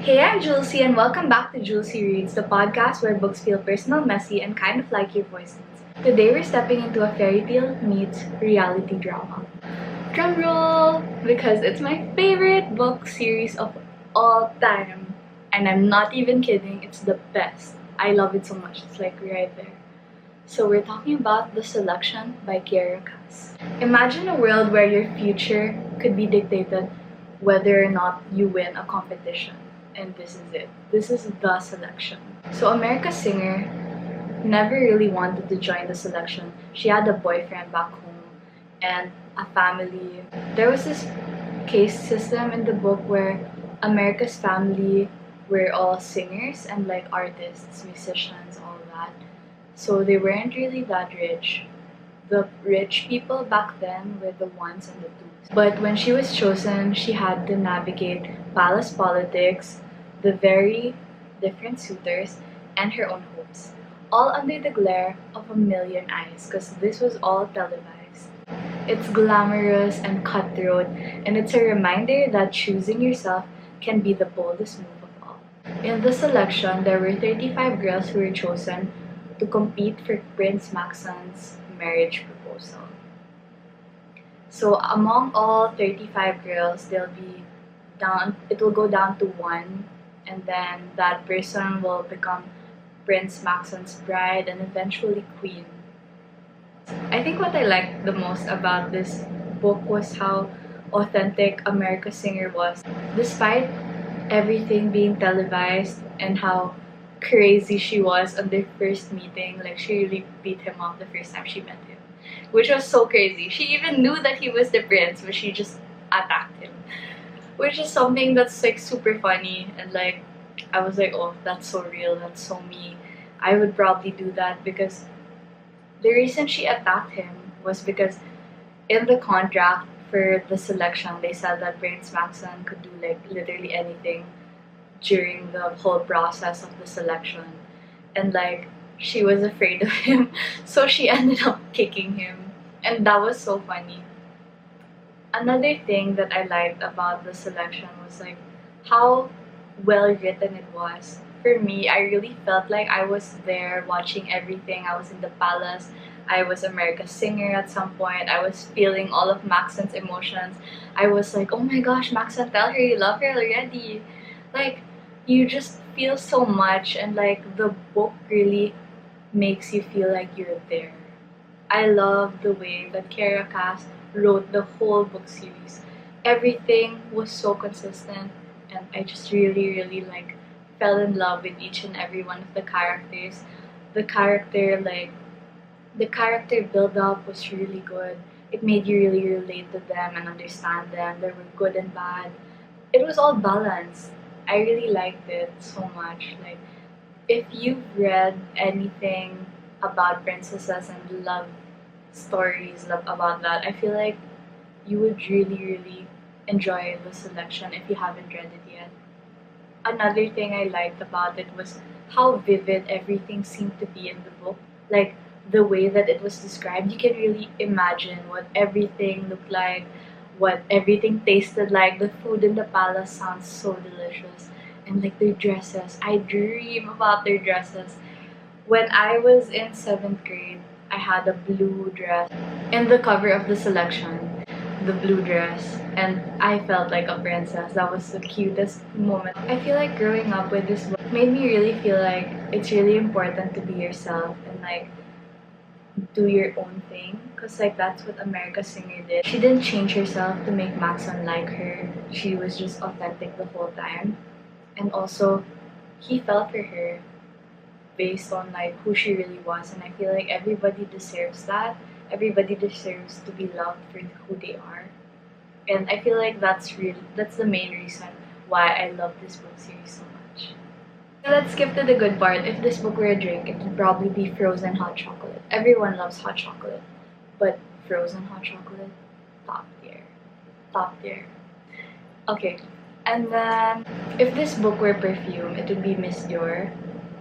Hey, I'm Julesy, and welcome back to Julesy Reads, the podcast where books feel personal, messy, and kind of like your voices. Today, we're stepping into a fairy tale meets reality drama. Drumroll! Because it's my favorite book series of all time. And I'm not even kidding, it's the best. I love it so much, it's like right there. So, we're talking about The Selection by Kiera Cass. Imagine a world where your future could be dictated whether or not you win a competition. And this is it. This is The Selection. So America's Singer never really wanted to join The Selection. She had a boyfriend back home and a family. There was this caste system in the book where America's family were all singers and like artists, musicians, all that. So they weren't really that rich. The rich people back then were the ones and the twos. But when she was chosen, she had to navigate palace politics, the very different suitors, and her own hopes, all under the glare of a million eyes, because this was all televised. It's glamorous and cutthroat, and it's a reminder that choosing yourself can be the boldest move of all. In the selection, there were 35 girls who were chosen to compete for Prince Maxon's marriage proposal. So among all 35 girls, it will go down to one, and then that person will become Prince Maxon's bride and eventually queen. I think what I liked the most about this book was how authentic America's Singer was. Despite everything being televised and how crazy she was on their first meeting, like she really beat him up the first time she met him, which was so crazy. She even knew that he was the prince, but she just attacked him, which is something that's like super funny. And like I was like, oh, that's so real, that's so me. I would probably do that, because the reason she attacked him was because in the contract for the selection they said that Prince Maxon could do like literally anything during the whole process of the selection, and like she was afraid of him, so she ended up kicking him, and that was so funny. Another thing that I liked about the selection was like how well written it was. For me, I really felt like I was there watching everything. I was in the palace. I was America's Singer at some point. I was feeling all of Maxon's emotions. I was like, oh my gosh, Maxon, tell her you love her already. Like, you just feel so much, and like the book really makes you feel like you're there. I love the way that Kiera Cass wrote the whole book series. Everything was so consistent, and I just really like fell in love with each and every one of the characters. The character build up was really good. It made you really relate to them and understand them. There were good and bad. It was all balanced. I really liked it so much. Like, if you've read anything about princesses and love stories about that, I feel like you would really enjoy The Selection if you haven't read it yet. Another thing I liked about it was how vivid everything seemed to be in the book. Like, the way that it was described, you can really imagine what everything looked like, what everything tasted like. The food in the palace sounds so delicious. And like their dresses, I dream about their dresses. When I was in 7th grade, I had a blue dress. In the cover of The Selection, the blue dress, and I felt like a princess. That was the cutest moment. I feel like growing up with this book made me really feel like it's really important to be yourself and like do your own thing, because like that's what America's Singer did. She didn't change herself to make Maxon like her. She was just authentic the whole time, and also he fell for her based on like who she really was. And I feel like everybody deserves that. Everybody deserves to be loved for who they are, and I feel like that's the main reason why I love this book series so much. So let's skip to the good part. If this book were a drink, it would probably be frozen hot chocolate. Everyone loves hot chocolate, but frozen hot chocolate, top tier. Okay, and then if this book were perfume, it would be Miss Dior.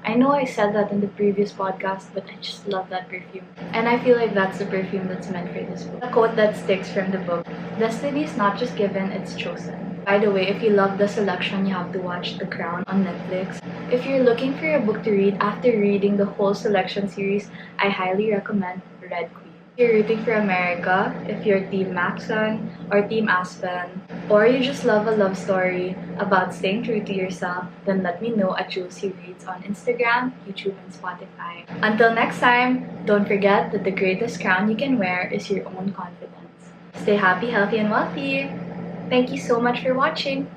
I know I said that in the previous podcast, but I just love that perfume. And I feel like that's the perfume that's meant for this book. A quote that sticks from the book: destiny is not just given, it's chosen. By the way, if you love the selection, you have to watch The Crown on Netflix. If you're looking for a book to read after reading the whole selection series, I highly recommend Red Queen. If you're rooting for America, if you're Team Maxon or Team Aspen, or you just love a love story about staying true to yourself, then let me know at Julesy Reads on Instagram, YouTube, and Spotify. Until next time, don't forget that the greatest crown you can wear is your own confidence. Stay happy, healthy, and wealthy! Thank you so much for watching!